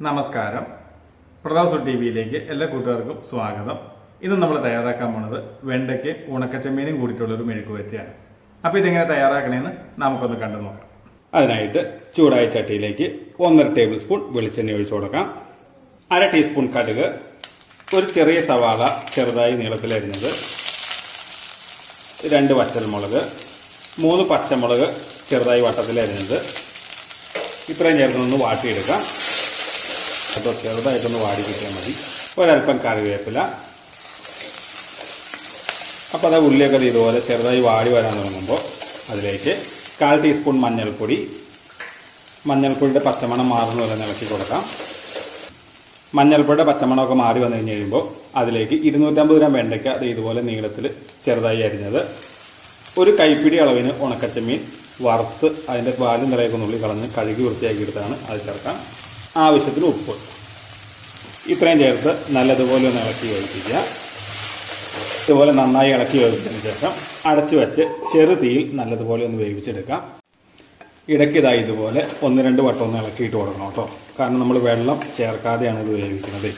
നമസ്കാരം. പ്രതാപ് സുട്ട് ടി വിയിലേക്ക് എല്ലാ കൂട്ടുകാർക്കും സ്വാഗതം. ഇന്ന് നമ്മൾ തയ്യാറാക്കാൻ പോണത് വെണ്ടയ്ക്ക് ഉണക്കച്ചെമ്മീനും കൂടിയിട്ടുള്ളൊരു മെഴുക്കുവരട്ടിയാണ്. അപ്പോൾ ഇതെങ്ങനെ തയ്യാറാക്കണമെന്ന് നമുക്കൊന്ന് കണ്ടു നോക്കാം. അതിനായിട്ട് ചൂടായ ചട്ടിയിലേക്ക് 1.5 ടേബിൾ സ്പൂൺ വെളിച്ചെണ്ണ ഒഴിച്ചു കൊടുക്കാം. 1/2 ടീസ്പൂൺ കടുക്, ഒരു ചെറിയ സവാള ചെറുതായി നീളത്തിലരിഞ്ഞത്, 2 വറ്റൽമുളക്, 3 പച്ചമുളക് ചെറുതായി വട്ടത്തിലരിഞ്ഞത്, ഇത്രയും ചേർന്നൊന്ന് വാട്ടിയെടുക്കാം. അപ്പോൾ ചെറുതായിട്ടൊന്ന് വാടി കിട്ടിയാൽ മതി. ഒരൽപ്പം കറിവേപ്പില. അപ്പോൾ അത് ഉള്ളിയൊക്കെ ഇതുപോലെ ചെറുതായി വാടി വരാൻ തുടങ്ങുമ്പോൾ അതിലേക്ക് 1/4 ടീസ്പൂൺ മഞ്ഞൾപ്പൊടി. മഞ്ഞൾപ്പൊടിയുടെ പച്ചമണം മാറുന്ന വരെ ഇളക്കി കൊടുക്കാം. മഞ്ഞൾപ്പൊടിയുടെ പച്ചമണമൊക്കെ മാറി വന്നു കഴിഞ്ഞ് കഴിയുമ്പോൾ അതിലേക്ക് 250 ഗ്രാം വെണ്ടയ്ക്ക അത് ഇതുപോലെ നീളത്തിൽ ചെറുതായി അരിഞ്ഞത്, ഒരു കൈപ്പിടി അളവിന് ഉണക്കച്ചെമ്മീൻ വറുത്ത് അതിൻ്റെ പാലും നിറയൊക്കെ നുള്ളി കളഞ്ഞ് കഴുകി വൃത്തിയാക്കിയെടുത്താണ് അത് ചേർക്കാം. ആവശ്യത്തിന് ഉപ്പ്. ഇത്രയും ചേർത്ത് നല്ലതുപോലെ ഒന്ന് ഇളക്കി യോജിപ്പിക്കുക. ഇതുപോലെ നന്നായി ഇളക്കി യോജിച്ചതിന് ശേഷം അടച്ചു വെച്ച് ചെറു തീയിൽ നല്ലതുപോലെ ഒന്ന് വേവിച്ചെടുക്കാം. ഇടയ്ക്കിതായി ഇതുപോലെ 1-2 വട്ടം ഒന്ന് ഇളക്കിയിട്ട് കൊടുക്കണം കേട്ടോ. കാരണം നമ്മൾ വെള്ളം ചേർക്കാതെയാണ് ഇത് വേവിക്കുന്നത്.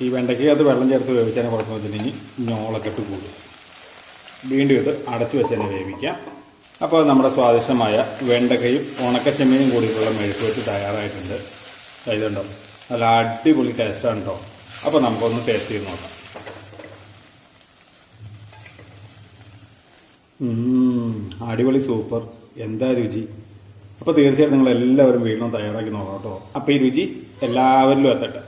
ഈ വെണ്ടയ്ക്ക് അത് വെള്ളം ചേർത്ത് വേവിച്ചാൽ കുഴപ്പം വെച്ചിട്ടുണ്ടെങ്കിൽ ഞോളൊക്കെ ഇട്ട് കൂടും. വീണ്ടും ഇത് അടച്ചു വെച്ച് തന്നെ വേവിക്കാം. അപ്പോൾ നമ്മുടെ സ്വാദിഷ്ടമായ വെണ്ടക്കയും ഉണക്കച്ചെമ്മീനും കൂടിയിട്ടുള്ള മെഴുക്ക് വെച്ച് തയ്യാറായിട്ടുണ്ട്. ഇതുണ്ടോ, നല്ല അടിപൊളി ടേസ്റ്റാണ് കേട്ടോ. അപ്പോൾ നമുക്കൊന്ന് ടേസ്റ്റ് ചെയ്ത് നോക്കാം. അടിപൊളി, സൂപ്പർ, എന്താ രുചി. അപ്പോൾ തീർച്ചയായിട്ടും നിങ്ങൾ എല്ലാവരും വീട്ടിലും തയ്യാറാക്കി നോക്കാം കേട്ടോ. അപ്പോൾ ഈ രുചി എല്ലാവരിലും എത്തട്ടെ.